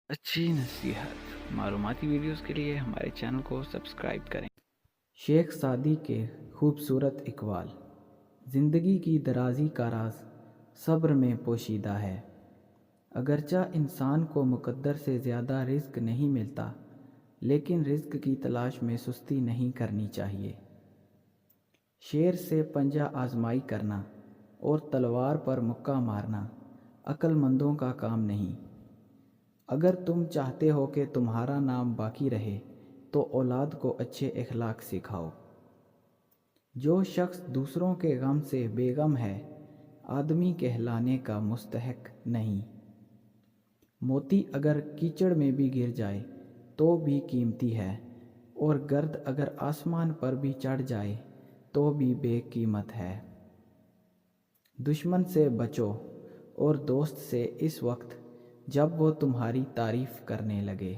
اچھی نصیحت معلوماتی ویڈیوز کے لیے ہمارے چینل کو سبسکرائب کریں۔ شیخ سعدی کے خوبصورت اقوال۔ زندگی کی درازی کا راز صبر میں پوشیدہ ہے۔ اگرچہ انسان کو مقدر سے زیادہ رزق نہیں ملتا، لیکن رزق کی تلاش میں سستی نہیں کرنی چاہیے۔ شیر سے پنجہ آزمائی کرنا اور تلوار پر مکہ مارنا عقل مندوں کا کام نہیں۔ اگر تم چاہتے ہو کہ تمہارا نام باقی رہے تو اولاد کو اچھے اخلاق سکھاؤ۔ جو شخص دوسروں کے غم سے بے غم ہے، آدمی کہلانے کا مستحق نہیں۔ موتی اگر کیچڑ میں بھی گر جائے تو بھی قیمتی ہے، اور گرد اگر آسمان پر بھی چڑھ جائے تو بھی بے قیمت ہے۔ دشمن سے بچو اور دوست سے اس وقت جب وہ تمہاری تعریف کرنے لگے۔